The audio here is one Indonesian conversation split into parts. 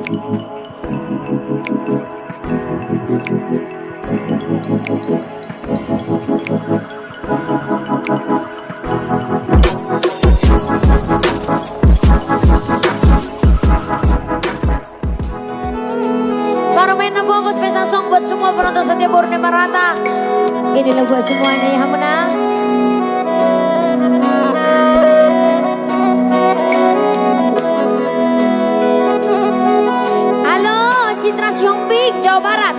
Para main nabong spesial song buat semua penonton setia Purnima Rata. Ini lagu buat semuanya ya Hamuna. Halo Citra Siombing Jawa Barat.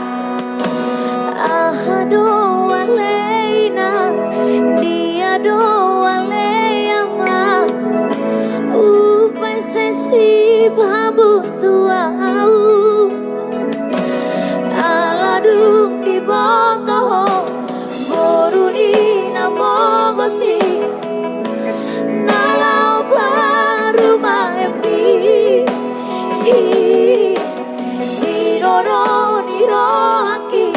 Aduh waleina dia doa leyama upai sesi babu tuau aladung di botoh boruni namogosi nalau baru maemdi diroro dirohaki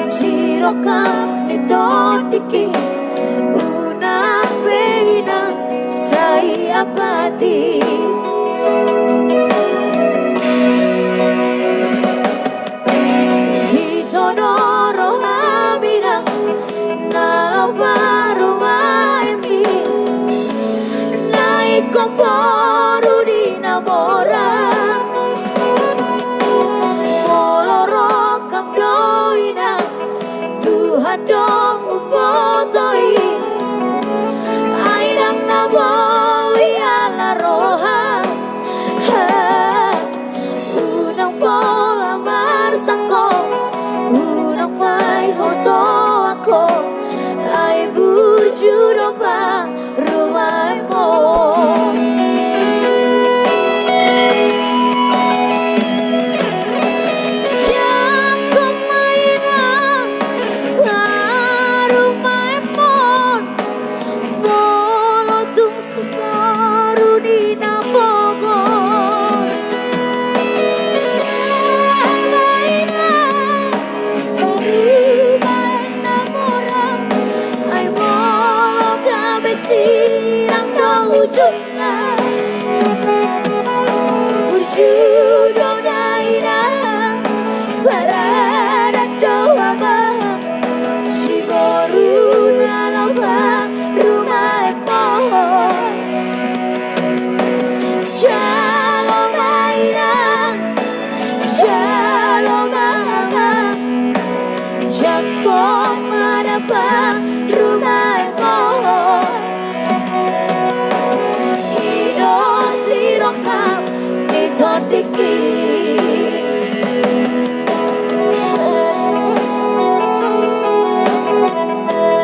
siroka ditodiki unang beina saya pati hitodoro abina nalau baru maembi naik komporu di namora molorokam doina Tuhan dong upotoi aidang nabawi ala roha unang pola marsako unang fai hoso ako ay burjudo pa rumah mo sirang daujuna burjudo daina parada doa bah sigoruna lava rumah pohon shalom aina shalom mama jakom madapa rumah pohon sirokam ditodiki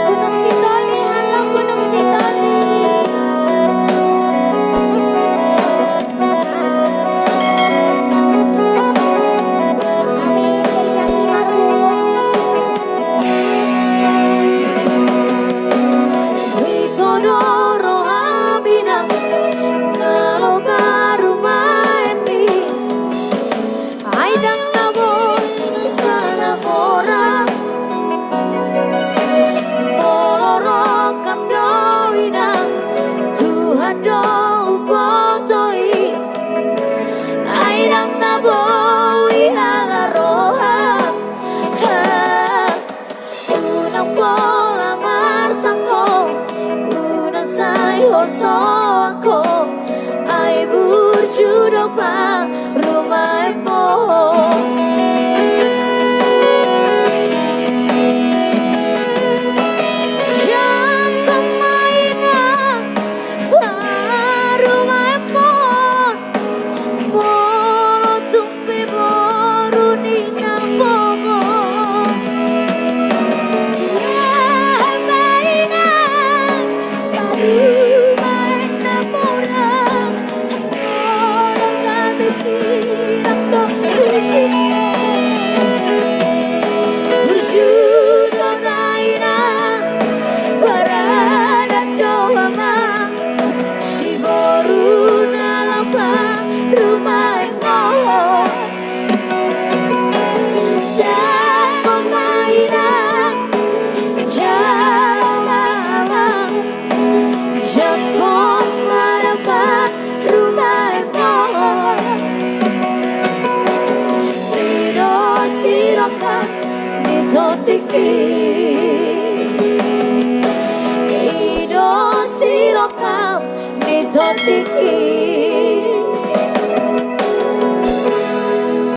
Gunung Sitoli, halo Gunung Sitoli kami yang Witodoro abinang aidang nabo sana orang molorokam doinang Tuhan do upotoi aidang nabo ala roha unang pola marsangko unang sayur soako ay burjudo pa rumah pohon jangan mainan rumah pohon bolo tumpi boru nina bogos mainan rumah ditotiki Ido sirokam ditotiki